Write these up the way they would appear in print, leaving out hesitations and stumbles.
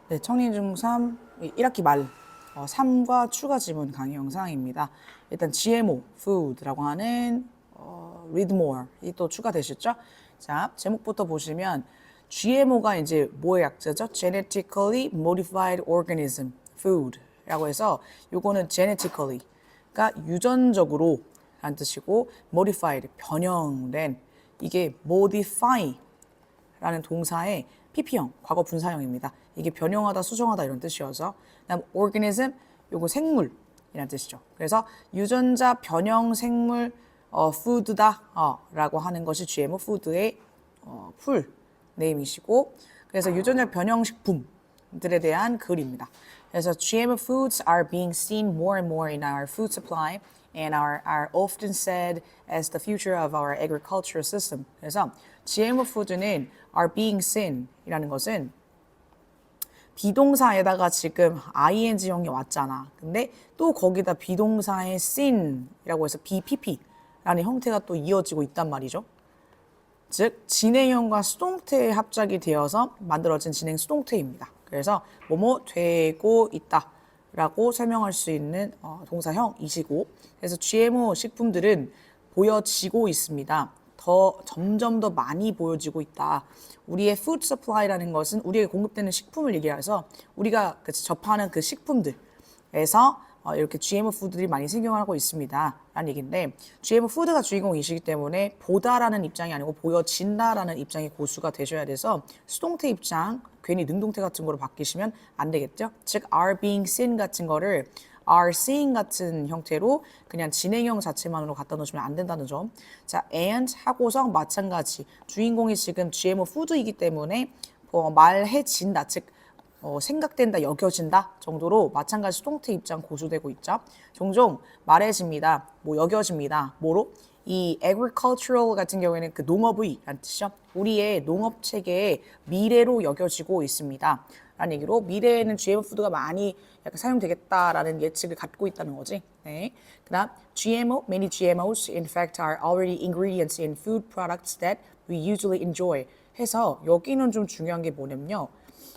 네, 청린 중3 1학기 말 3과 추가 지문 강의 영상입니다. 일단 GMO, food라고 하는 read more 이 또 추가되셨죠? 자, 제목부터 보시면 GMO가 이제 뭐의 약자죠? Genetically Modified Organism, food라고 해서 요거는 genetically, 그러니까 유전적으로 라는 뜻이고 modified, 변형된 이게 modify 라는 동사의 PP형, 과거 분사형입니다. 이게 변형하다, 수정하다 이런 뜻이어서 그다음 organism, 요거 생물이라는 뜻이죠. 그래서 유전자 변형 생물 food다 라고 하는 것이 GMO food의 풀 네임이시고 그래서 유전자 변형 식품들에 대한 글입니다. 그래서 GMO foods are being seen more and more in our food supply and are often said as the future of our agricultural system. 그래서 GMO food는 are being seen 이라는 것은 비동사에다가 지금 ing형이 왔잖아. 근데 또 거기다 비동사의 seen이라고 해서 BPP라는 형태가 또 이어지고 있단 말이죠. 즉 진행형과 수동태의 합작이 되어서 만들어진 진행 수동태입니다. 그래서 뭐뭐 되고 있다 라고 설명할 수 있는 동사형이시고 그래서 GMO 식품들은 보여지고 있습니다. 점점 더 많이 보여지고 있다. 우리의 food supply라는 것은 우리에게 공급되는 식품을 얘기해서 우리가 접하는 그 식품들에서 이렇게 GMO 푸드들이 많이 생겨나고 있습니다. 라는 얘기인데 GMO 푸드가 주인공이시기 때문에 보다라는 입장이 아니고 보여진다라는 입장이 고수가 되셔야 돼서 수동태 입장, 괜히 능동태 같은 거로 바뀌시면 안 되겠죠? 즉 are being seen 같은 거를 are seeing 같은 형태로 그냥 진행형 자체만으로 갖다 놓으시면 안 된다는 점. 자, and 하고서 마찬가지. 주인공이 지금 GMO 푸드이기 때문에 말해진다. 즉 생각된다, 여겨진다 정도로 마찬가지 수동태 입장 고수되고 있죠. 종종 말해집니다, 여겨집니다. 뭐로? 이 agricultural 같은 경우에는 그 농업의라는 뜻이죠. 우리의 농업 체계의 미래로 여겨지고 있습니다. 라는 얘기로 미래에는 GMO 푸드가 많이 약간 사용되겠다라는 예측을 갖고 있다는 거지. 네. 그다음 GMO, many GMOs in fact are already ingredients in food products that we usually enjoy. 해서 여기는 좀 중요한 게 뭐냐면요.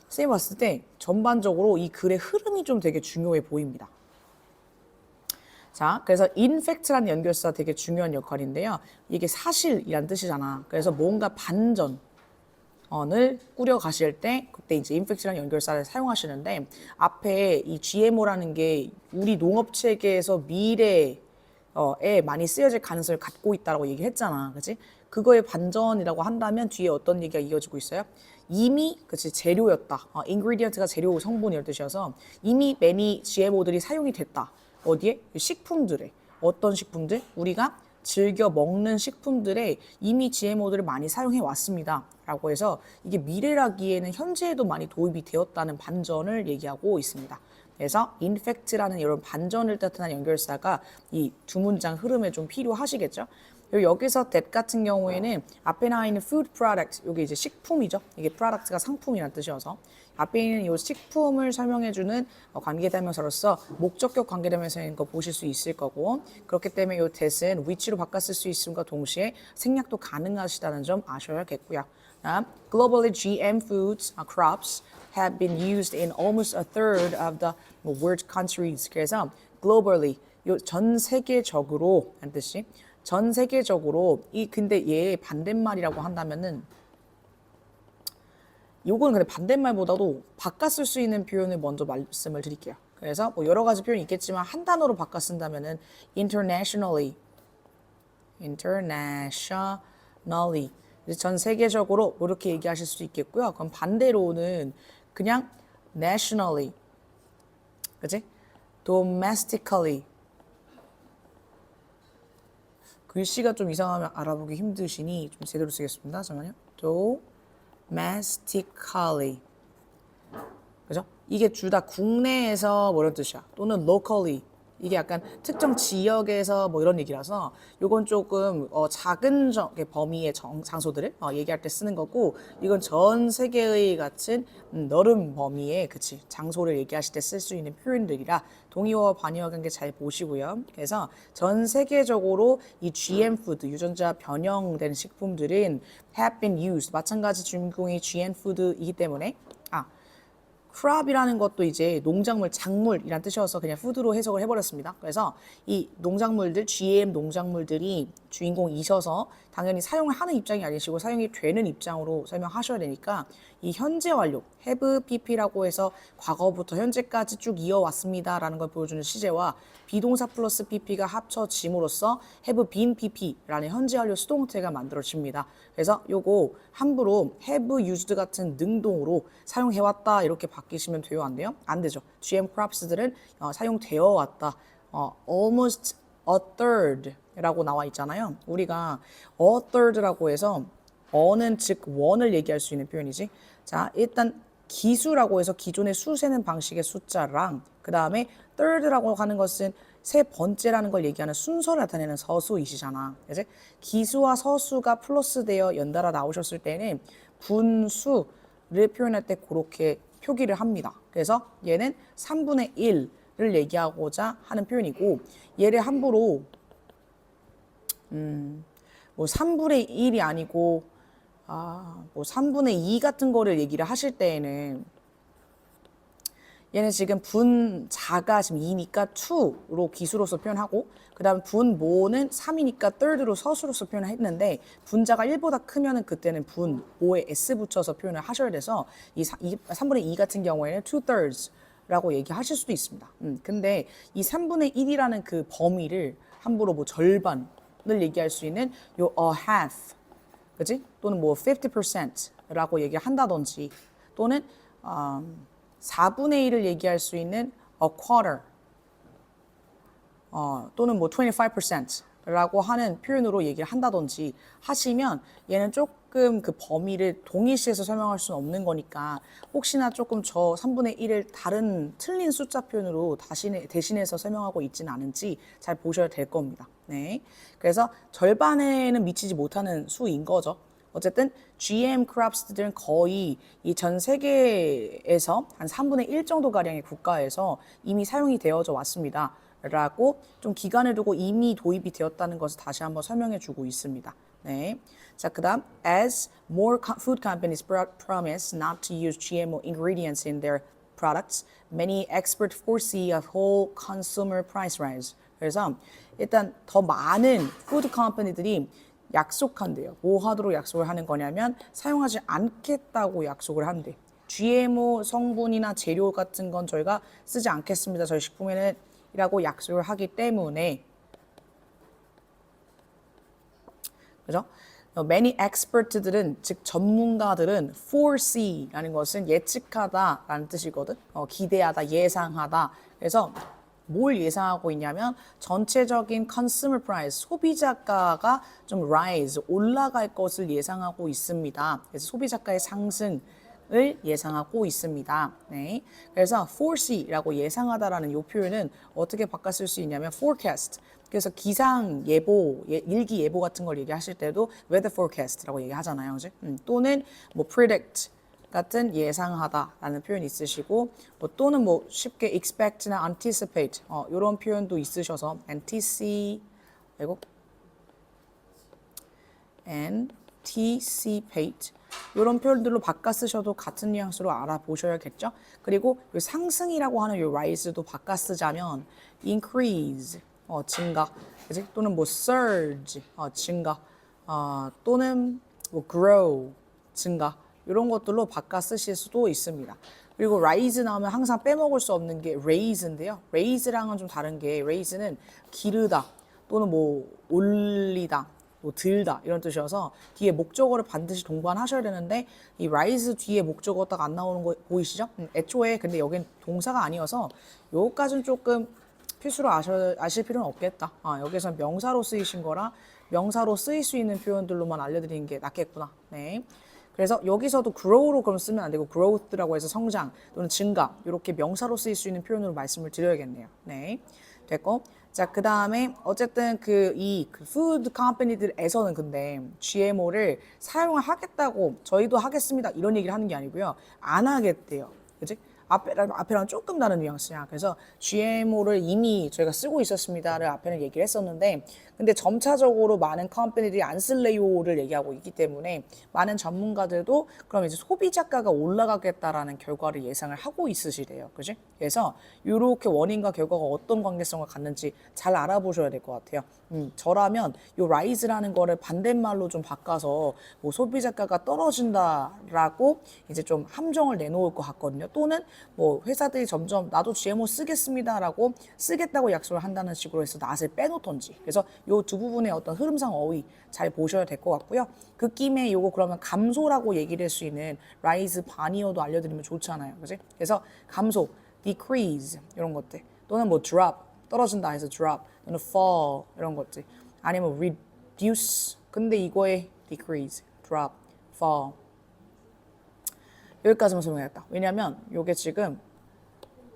쌤이 봤을 때 전반적으로 이 글의 흐름이 좀 되게 중요해 보입니다. 자, 그래서 in fact라는 연결사 되게 중요한 역할인데요. 이게 사실이란 뜻이잖아. 그래서 뭔가 반전을 꾸려 가실 때 그때 이제 in fact라는 연결사를 사용하시는데 앞에 이 GMO라는 게 우리 농업 체계에서 미래에 많이 쓰여질 가능성을 갖고 있다라고 얘기했잖아. 그치? 그거의 반전이라고 한다면 뒤에 어떤 얘기가 이어지고 있어요? 이미 재료였다. ingredient가 재료 성분이라는 뜻이어서 이미 many GMO들이 사용이 됐다. 어디에? 식품들에. 어떤 식품들? 우리가 즐겨 먹는 식품들에 이미 GMO들을 많이 사용해 왔습니다. 라고 해서 이게 미래라기에는 현재에도 많이 도입이 되었다는 반전을 얘기하고 있습니다. 그래서 in fact라는 이런 반전을 뜻하는 연결사가 이 두 문장 흐름에 좀 필요하시겠죠? 여기서 that 같은 경우에는 앞에 나와 있는 food product, 이게 이제 식품이죠. 이게 product가 상품이라는 뜻이어서 앞에 있는 이 식품을 설명해주는 관계대명사로서 목적격 관계대명사인 거 보실 수 있을 거고 그렇기 때문에 이 that은 which로 바꿨을 수 있음과 동시에 생략도 가능하시다는 점 아셔야겠고요. Globally, GM foods, crops have been used in almost a third of the world countries. 그래서 globally, 전 세계적으로 라는 뜻이 전 세계적으로 근데 얘의 반대말이라고 한다면은 요거는 근데 반대말보다도 바꿔 쓸 수 있는 표현을 먼저 말씀을 드릴게요. 그래서 여러 가지 표현이 있겠지만 한 단어로 바꿔 쓴다면은 internationally 전 세계적으로 이렇게 얘기하실 수 있겠고요. 그럼 반대로는 그냥 nationally, 그치? domestically. 글씨가 좀 이상하면 알아보기 힘드시니 좀 제대로 쓰겠습니다. 잠깐만요. domestically. 그죠? 이게 둘 다 국내에서 이런 뜻이야. 또는 locally. 이게 약간 특정 지역에서 이런 얘기라서 이건 조금 작은 범위의 장소들을 얘기할 때 쓰는 거고 이건 전 세계의 같은 넓은 범위의 장소를 얘기하실 때 쓸 수 있는 표현들이라 동의어와 반의어 관계 잘 보시고요. 그래서 전 세계적으로 이 GM 푸드 유전자 변형된 식품들은 have been used 마찬가지 주인공이 GM 푸드이기 때문에 crop이라는 것도 이제 농작물, 작물이란 뜻이어서 그냥 푸드로 해석을 해버렸습니다. 그래서 이 농작물들, GM 농작물들이 주인공이셔서 당연히 사용을 하는 입장이 아니시고 사용이 되는 입장으로 설명하셔야 되니까 이 현재 완료, have pp라고 해서 과거부터 현재까지 쭉 이어왔습니다라는 걸 보여주는 시제와 비동사 플러스 pp가 합쳐짐으로써 have been pp라는 현재 완료 수동태가 만들어집니다. 그래서 요거 함부로 have used 같은 능동으로 사용해왔다 이렇게 바뀌시면 돼요? 안 돼요? 안 되죠. GM crops들은 사용되어 왔다. almost a third 라고 나와 있잖아요. 우리가 a third라고 해서 어는 즉 원을 얘기할 수 있는 표현이지. 자, 일단 기수라고 해서 기존의 수 세는 방식의 숫자랑 그 다음에 third라고 하는 것은 세 번째라는 걸 얘기하는 순서를 나타내는 서수이시잖아. 이제 기수와 서수가 플러스되어 연달아 나오셨을 때는 분수를 표현할 때 그렇게 표기를 합니다. 그래서 얘는 3분의 1을 얘기하고자 하는 표현이고 얘를 함부로 뭐 3분의 1이 아니고 뭐 3분의 2 같은 거를 얘기를 하실 때에는 얘는 지금 분자가 지금 2니까 2로 기수로서 표현하고 그 다음 분모는 3이니까 third로 서수로서 표현을 했는데 분자가 1보다 크면은 그때는 분모에 s 붙여서 표현을 하셔야 돼서 이 3분의 2 같은 경우에는 2/3 라고 얘기하실 수도 있습니다. 근데 이 3분의 1이라는 그 범위를 함부로 뭐 절반을 얘기할 수 있는 요 a half 그치? 또는 뭐 50%라고 얘기를 한다든지 또는 4분의 1을 얘기할 수 있는 a quarter 또는 뭐 25%라고 하는 표현으로 얘기를 한다든지 하시면 얘는 조금 그 범위를 동일시해서 설명할 수는 없는 거니까 혹시나 조금 저 3분의 1을 다른 틀린 숫자 표현으로 대신해서 설명하고 있지는 않은지 잘 보셔야 될 겁니다. 네, 그래서 절반에는 미치지 못하는 수인 거죠. 어쨌든 GM crops들은 거의 이 전 세계에서 한 3분의 1 정도 가량의 국가에서 이미 사용이 되어져 왔습니다. 라고 좀 기간을 두고 이미 도입이 되었다는 것을 다시 한번 설명해 주고 있습니다. 네. 자, 그다음 as more food companies promise not to use GMO ingredients in their products, many experts foresee a whole consumer price rise. 그래서 일단 더 많은 푸드 컴퍼니들이 약속한대요. 뭐 하도록 약속을 하는 거냐면 사용하지 않겠다고 약속을 한대. GMO 성분이나 재료 같은 건 저희가 쓰지 않겠습니다. 저희 식품에는 이라고 약속을 하기 때문에 그죠? Many expert들은 즉 전문가들은 foresee라는 것은 예측하다라는 뜻이거든. 기대하다, 예상하다. 그래서 뭘 예상하고 있냐면 전체적인 consumer price, 소비자가가 좀 rise, 올라갈 것을 예상하고 있습니다. 그래서 소비자가의 상승을 예상하고 있습니다. 네. 그래서 foresee라고 예상하다라는 이 표현은 어떻게 바꿔 쓸 수 있냐면 forecast. 그래서 기상 예보, 일기 예보 같은 걸 얘기하실 때도 weather forecast라고 얘기하잖아요. 그지? 또는 뭐 predict 같은 예상하다라는 표현이 있으시고 뭐 또는 뭐 쉽게 expect나 anticipate 이런 표현도 있으셔서 anticipate 이런 표현들로 바꿔 쓰셔도 같은 뉘앙스로 알아보셔야겠죠. 그리고 이 상승이라고 하는 이 rise도 바꿔 쓰자면 increase 증가, 그치? 또는 뭐 surge 증가, 또는 뭐 grow 증가. 이런 것들로 바꿔 쓰실 수도 있습니다. 그리고 rise 나오면 항상 빼먹을 수 없는 게 raise인데요. raise랑은 좀 다른 게 raise는 기르다 또는 뭐 올리다, 뭐 들다 이런 뜻이어서 뒤에 목적어를 반드시 동반하셔야 되는데 이 rise 뒤에 목적어 딱 안 나오는 거 보이시죠? 애초에 근데 여긴 동사가 아니어서 요까지는 조금 필수로 아실 필요는 없겠다. 여기서 명사로 쓰이신 거라 명사로 쓰일 수 있는 표현들로만 알려드리는 게 낫겠구나. 네. 그래서 여기서도 grow로 그럼 쓰면 안 되고 growth라고 해서 성장 또는 증가 이렇게 명사로 쓰일 수 있는 표현으로 말씀을 드려야겠네요. 네, 됐고 자 그 다음에 어쨌든 이 푸드 컴퍼니들에서는 근데 GMO를 사용을 하겠다고 저희도 하겠습니다 이런 얘기를 하는 게 아니고요 안 하겠대요. 그지? 앞에랑 조금 다른 뉘앙스야. 그래서 GMO를 이미 저희가 쓰고 있었습니다를 앞에는 얘기를 했었는데, 근데 점차적으로 많은 컴퍼니들이 안 쓸래요를 얘기하고 있기 때문에 많은 전문가들도 그럼 이제 소비자가가 올라가겠다라는 결과를 예상을 하고 있으시대요. 그지? 그래서 이렇게 원인과 결과가 어떤 관계성을 갖는지 잘 알아보셔야 될 것 같아요. 저라면 요 라이즈라는 거를 반대말로 좀 바꿔서 뭐 소비자가가 떨어진다라고 이제 좀 함정을 내놓을 것 같거든요. 또는 뭐 회사들이 점점 나도 GMO 쓰겠습니다라고 쓰겠다고 약속을 한다는 식으로 해서 낫을 빼놓던지. 그래서 요 두 부분의 어떤 흐름상 어휘 잘 보셔야 될 것 같고요. 그 김에 요거 그러면 감소라고 얘기를 할 수 있는 rise 반이어도 알려드리면 좋잖아요. 그지? 그래서 감소, decrease 이런 것들 또는 뭐 drop 떨어진다 해서 drop 또는 fall 이런 것들 아니면 reduce 근데 이거에 decrease, drop, fall 여기까지만 설명해야겠다. 왜냐면 요게 지금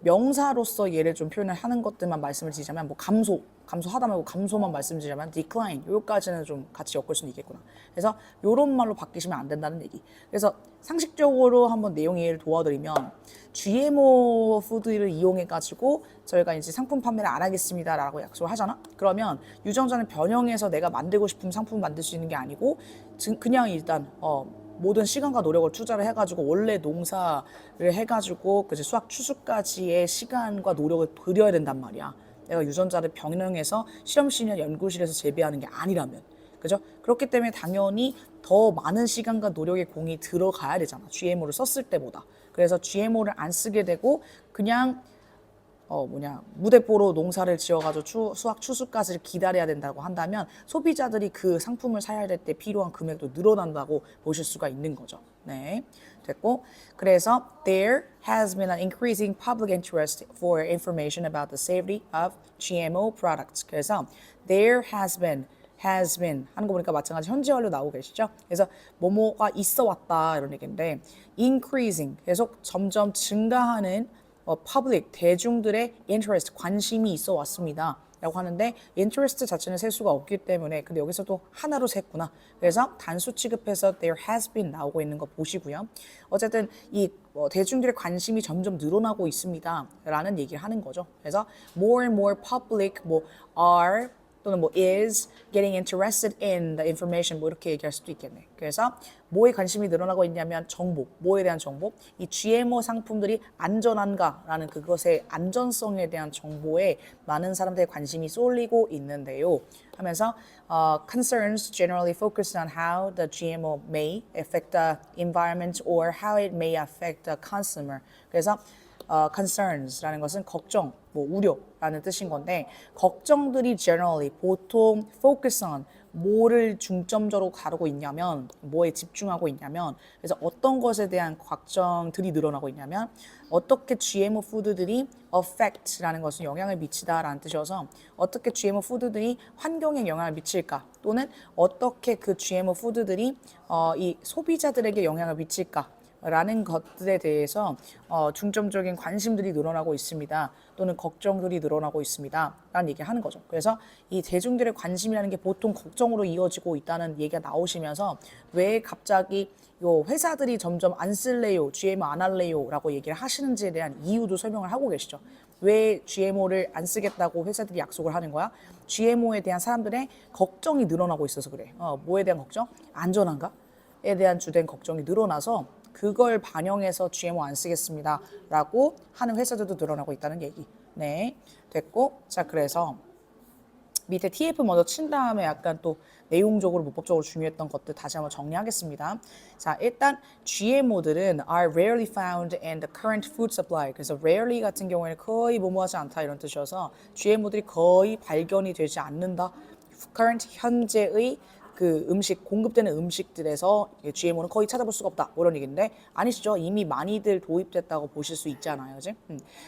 명사로서 얘를 좀 표현을 하는 것들만 말씀을 드리자면 뭐 감소하다 말고 감소만 말씀드리자면 decline 여기까지는 좀 같이 엮을 수는 있겠구나. 그래서 요런 말로 바뀌시면 안 된다는 얘기. 그래서 상식적으로 한번 내용 이해를 도와드리면 GMO 푸드를 이용해 가지고 저희가 이제 상품 판매를 안 하겠습니다라고 약속을 하잖아. 그러면 유정자는 변형해서 내가 만들고 싶은 상품을 만들 수 있는 게 아니고 그냥 일단 모든 시간과 노력을 투자를 해가지고 원래 농사를 해가지고 그제 수확 추수까지의 시간과 노력을 들여야 된단 말이야. 내가 유전자를 병행해서 실험실이나 연구실에서 재배하는 게 아니라면. 그죠? 그렇기 때문에 당연히 더 많은 시간과 노력의 공이 들어가야 되잖아. GMO를 썼을 때보다. 그래서 GMO를 안 쓰게 되고 그냥 무대포로 농사를 지어가지고 수확 추수까지를 기다려야 된다고 한다면 소비자들이 그 상품을 사야 될 때 필요한 금액도 늘어난다고 보실 수가 있는 거죠. 네, 됐고 그래서 there has been an increasing public interest for information about the safety of GMO products. 그래서 there has been 하는 거 보니까 마찬가지 현재 완료 나오고 계시죠? 그래서 뭐뭐가 있어 왔다 이런 얘기인데 increasing 계속 점점 증가하는 public 대중들의 interest 관심이 있어 왔습니다. 라고 하는데 interest 자체는 셀 수가 없기 때문에 근데 여기서도 하나로 셌구나. 그래서 단수 취급해서 there has been 나오고 있는 거 보시고요. 어쨌든 이 대중들의 관심이 점점 늘어나고 있습니다. 라는 얘기를 하는 거죠. 그래서 more and more public are 또는 is getting interested in the information 이렇게 얘기할 수도 있겠네. 그래서 뭐에 관심이 늘어나고 있냐면 정보, 뭐에 대한 정보, 이 GMO 상품들이 안전한가라는 그것의 안전성에 대한 정보에 많은 사람들의 관심이 쏠리고 있는데요. 하면서 concerns generally focus on how the GMO may affect the environment or how it may affect the consumer. 그래서 concerns라는 것은 걱정, 우려라는 뜻인 건데 걱정들이 generally 보통 focus on 뭐를 중점적으로 다루고 있냐면 뭐에 집중하고 있냐면 그래서 어떤 것에 대한 걱정들이 늘어나고 있냐면 어떻게 GMO 푸드들이 affect라는 것은 영향을 미치다라는 뜻이어서 어떻게 GMO 푸드들이 환경에 영향을 미칠까 또는 어떻게 그 GMO 푸드들이 이 소비자들에게 영향을 미칠까 라는 것들에 대해서 중점적인 관심들이 늘어나고 있습니다. 또는 걱정들이 늘어나고 있습니다. 라는 얘기를 하는 거죠. 그래서 이 대중들의 관심이라는 게 보통 걱정으로 이어지고 있다는 얘기가 나오시면서 왜 갑자기 요 회사들이 점점 안 쓸래요, GMO 안 할래요 라고 얘기를 하시는지에 대한 이유도 설명을 하고 계시죠. 왜 GMO를 안 쓰겠다고 회사들이 약속을 하는 거야? GMO에 대한 사람들의 걱정이 늘어나고 있어서 그래. 뭐에 대한 걱정? 안전한가? 에 대한 주된 걱정이 늘어나서 그걸 반영해서 GMO 안 쓰겠습니다 라고 하는 회사들도 늘어나고 있다는 얘기. 네, 됐고 자 그래서 밑에 TF 먼저 친 다음에 약간 또 내용적으로 문법적으로 중요했던 것들 다시 한번 정리하겠습니다. 자 일단 GMO들은 are rarely found in the current food supply. 그래서 rarely 같은 경우에는 거의 뭐뭐하지 않다 이런 뜻이어서 GMO들이 거의 발견이 되지 않는다. current 현재의 그 공급되는 음식들에서 GMO는 거의 찾아볼 수가 없다. 이런 얘기인데 아니시죠? 이미 많이들 도입됐다고 보실 수 있잖아요. 그지?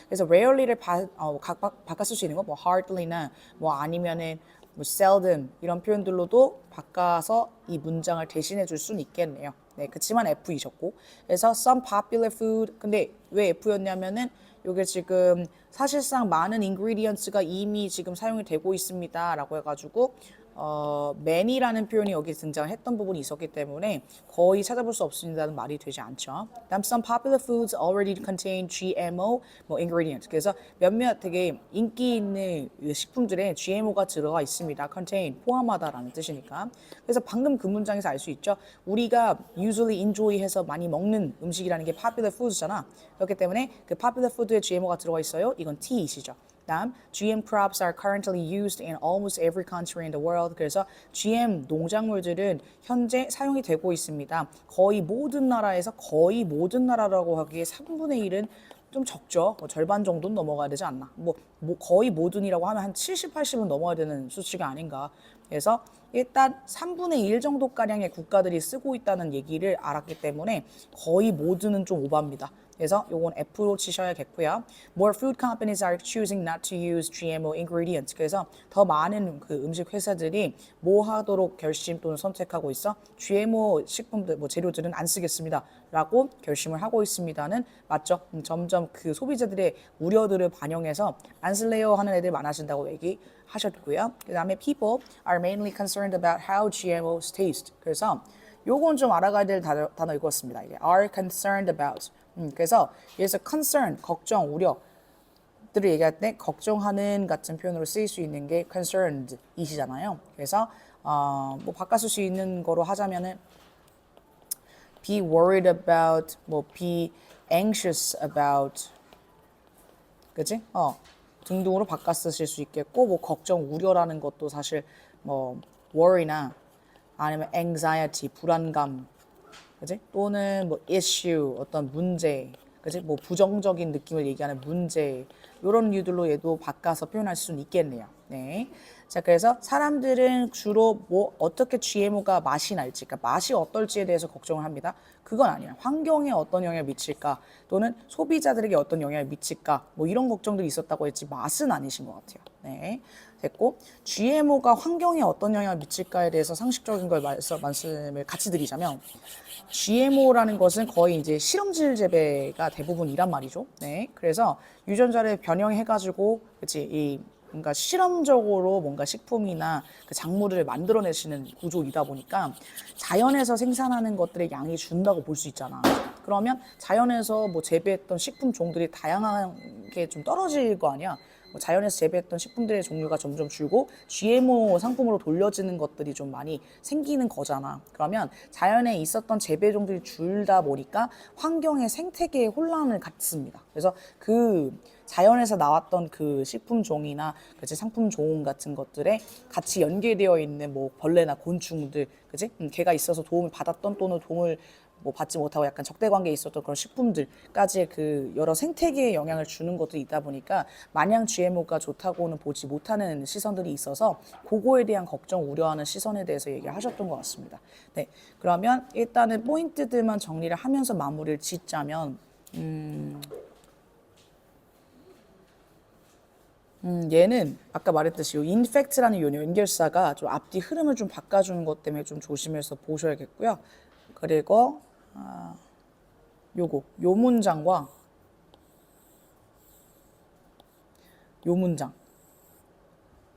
그래서 rarely를 바꿔 쓸 수 있는 거 hardly나 아니면은 seldom 이런 표현들로도 바꿔서 이 문장을 대신해 줄 수는 있겠네요. 네, 그치만 F이셨고 그래서 some popular food 근데 왜 F였냐면은 이게 지금 사실상 많은 ingredients가 이미 지금 사용이 되고 있습니다 라고 해가지고 many라는 표현이 여기 등장했던 부분이 있었기 때문에 거의 찾아볼 수 없습니다는 말이 되지 않죠. 다음 some popular foods already contain GMO 뭐 ingredient. 그래서 몇몇 되게 인기 있는 식품들에 GMO가 들어가 있습니다. contain 포함하다라는 뜻이니까. 그래서 방금 그 문장에서 알 수 있죠. 우리가 usually enjoy해서 많이 먹는 음식이라는 게 popular foods잖아. 그렇기 때문에 그 popular food에 GMO가 들어가 있어요. 이건 T이시죠. 다음, GM crops are currently used in almost every country in the world. 그래서 GM 농작물들은 현재 사용이 되고 있습니다. 거의 모든 나라에서 거의 모든 나라라고 하기에 3분의 1은 좀 적죠. 뭐 절반 정도는 넘어가야 되지 않나. 뭐 거의 모든이라고 하면 한 70, 80은 넘어야 되는 수치가 아닌가. 그래서 일단 3분의 1 정도가량의 국가들이 쓰고 있다는 얘기를 알았기 때문에 거의 모든은 좀 오바입니다. 그래서 요건 F로 치셔야겠고요. More food companies are choosing not to use GMO ingredients. 그래서 더 많은 그 음식 회사들이 뭐 하도록 결심 또는 선택하고 있어? GMO 식품들, 뭐 재료들은 안 쓰겠습니다. 라고 결심을 하고 있습니다는 맞죠? 점점 그 소비자들의 우려들을 반영해서 안 쓸래요 하는 애들 많아진다고 얘기하셨고요. 그 다음에 people are mainly concerned about how GMOs taste. 그래서 요건 좀 알아가야 될 단어 읽었습니다. 이게 are concerned about. 그래서 여기서 concern, 걱정, 우려들을 얘기할 때 걱정하는 같은 표현으로 쓰일 수 있는 게 concerned 이시잖아요. 그래서 뭐 바꿔 쓸 수 있는 거로 하자면은 be worried about, 뭐 be anxious about, 그치? 등등으로 바꿔 쓰실 수 있겠고, 뭐 걱정, 우려라는 것도 사실 뭐 worry나 아니면 anxiety, 불안감, 그치? 또는 뭐 issue, 어떤 문제, 그치? 뭐 부정적인 느낌을 얘기하는 문제, 이런 류들로 얘도 바꿔서 표현할 수는 있겠네요. 네. 자, 그래서 사람들은 주로 뭐 어떻게 GMO가 맛이 날지, 그러니까 맛이 어떨지에 대해서 걱정을 합니다. 그건 아니에요. 환경에 어떤 영향을 미칠까, 또는 소비자들에게 어떤 영향을 미칠까, 뭐 이런 걱정들이 있었다고 했지 맛은 아니신 것 같아요. 네. 됐고, GMO가 환경에 어떤 영향을 미칠까에 대해서 상식적인 걸 말씀을 같이 드리자면, GMO라는 것은 거의 이제 실험실 재배가 대부분이란 말이죠. 네. 그래서 유전자를 변형해가지고, 그치, 뭔가 실험적으로 뭔가 식품이나 그 작물을 만들어내시는 구조이다 보니까 자연에서 생산하는 것들의 양이 준다고 볼 수 있잖아. 그러면 자연에서 뭐 재배했던 식품 종들이 다양하게 좀 떨어질 거 아니야. 뭐 자연에서 재배했던 식품들의 종류가 점점 줄고 GMO 상품으로 돌려지는 것들이 좀 많이 생기는 거잖아. 그러면 자연에 있었던 재배종들이 줄다 보니까 환경의 생태계의 혼란을 갖습니다. 그래서 그 자연에서 나왔던 그 식품종이나 그치 상품종 같은 것들에 같이 연계되어 있는 뭐 벌레나 곤충들, 그치? 걔가 있어서 도움을 받았던 또는 도움을 뭐 받지 못하고 약간 적대 관계에 있었던 그런 식품들까지의 그 여러 생태계에 영향을 주는 것도 있다 보니까 마냥 GMO가 좋다고는 보지 못하는 시선들이 있어서 그거에 대한 걱정, 우려하는 시선에 대해서 얘기하셨던 것 같습니다. 네, 그러면 일단은 포인트들만 정리를 하면서 마무리를 짓자면 얘는 아까 말했듯이 요 infect라는 요 연결사가 좀 앞뒤 흐름을 좀 바꿔주는 것 때문에 좀 조심해서 보셔야겠고요. 그리고 요 문장과 요 문장.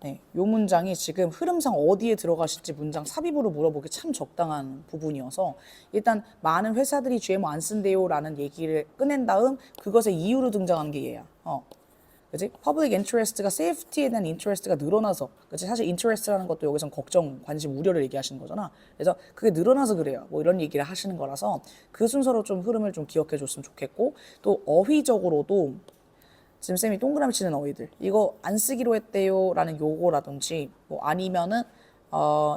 네, 요 문장이 지금 흐름상 어디에 들어가실지 문장 삽입으로 물어보기 참 적당한 부분이어서 일단 많은 회사들이 GMO 안 쓴대요라는 얘기를 꺼낸 다음 그것의 이유로 등장하는 게 얘야. 그치? Public interest가 safety에 대한 interest가 늘어나서, 그치? 사실 interest라는 것도 여기선 걱정, 관심, 우려를 얘기하시는 거잖아. 그래서 그게 늘어나서 그래요. 뭐 이런 얘기를 하시는 거라서 그 순서로 좀 흐름을 좀 기억해 줬으면 좋겠고, 또 어휘적으로도 지금 쌤이 동그라미 치는 어휘들, 이거 안 쓰기로 했대요라는 요거라든지, 뭐 아니면은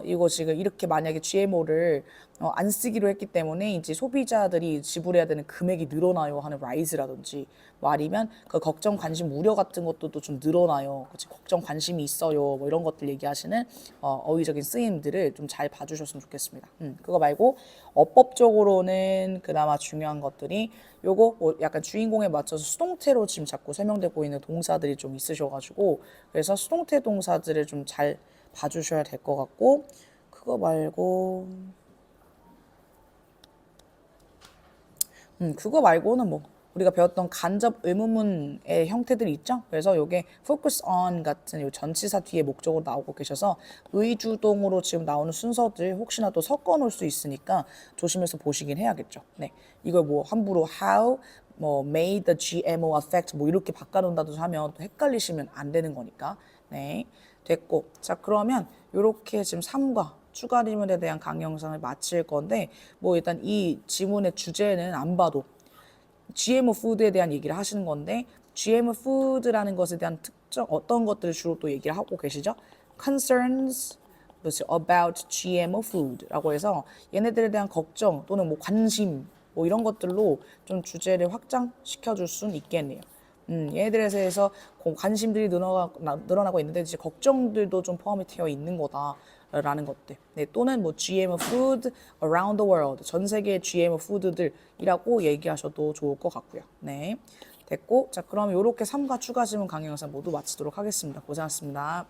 이거 지금 이렇게 만약에 GMO를 안 쓰기로 했기 때문에 이제 소비자들이 지불해야 되는 금액이 늘어나요 하는 rise라든지, 뭐 아니면 그 걱정, 관심, 우려 같은 것도 좀 늘어나요. 그치? 걱정, 관심이 있어요. 뭐 이런 것들 얘기하시는 어휘적인 쓰임들을 좀 잘 봐주셨으면 좋겠습니다. 그거 말고 어법적으로는 그나마 중요한 것들이 요거 뭐 약간 주인공에 맞춰서 수동태로 지금 자꾸 설명되고 있는 동사들이 좀 있으셔가지고 그래서 수동태 동사들을 좀 잘 봐주셔야 될 것 같고 그거 말고 그거 말고는 뭐 우리가 배웠던 간접 의문문의 형태들이 있죠. 그래서 요게 focus on 같은 요 전치사 뒤에 목적으로 나오고 계셔서 의주동으로 지금 나오는 순서들 혹시나 또 섞어 놓을 수 있으니까 조심해서 보시긴 해야겠죠. 네. 이걸 뭐 함부로 how 뭐 made the GMO affect 뭐 이렇게 바꿔놓는다도 하면 또 헷갈리시면 안 되는 거니까. 네. 됐고. 자, 그러면 요렇게 지금 3과 추가 질문에 대한 강의 영상을 마칠 건데 뭐 일단 이 지문의 주제는 안 봐도 GMO 푸드에 대한 얘기를 하시는 건데 GMO 푸드라는 것에 대한 특정 어떤 것들을 주로 또 얘기를 하고 계시죠? Concerns about GMO food라고 해서 얘네들에 대한 걱정 또는 뭐 관심 뭐 이런 것들로 좀 주제를 확장시켜 줄 수는 있겠네요. 얘네들에 대해서 관심들이 늘어나고 있는데 이제 걱정들도 좀 포함이 되어 있는 거다라는 것들. 네, 또는 뭐 GMO food around the world, 전 세계의 GMO 푸드들이라고 얘기하셔도 좋을 것 같고요. 네, 됐고, 자 그럼 이렇게 3과 추가 질문 강의 영상 모두 마치도록 하겠습니다. 고생하셨습니다.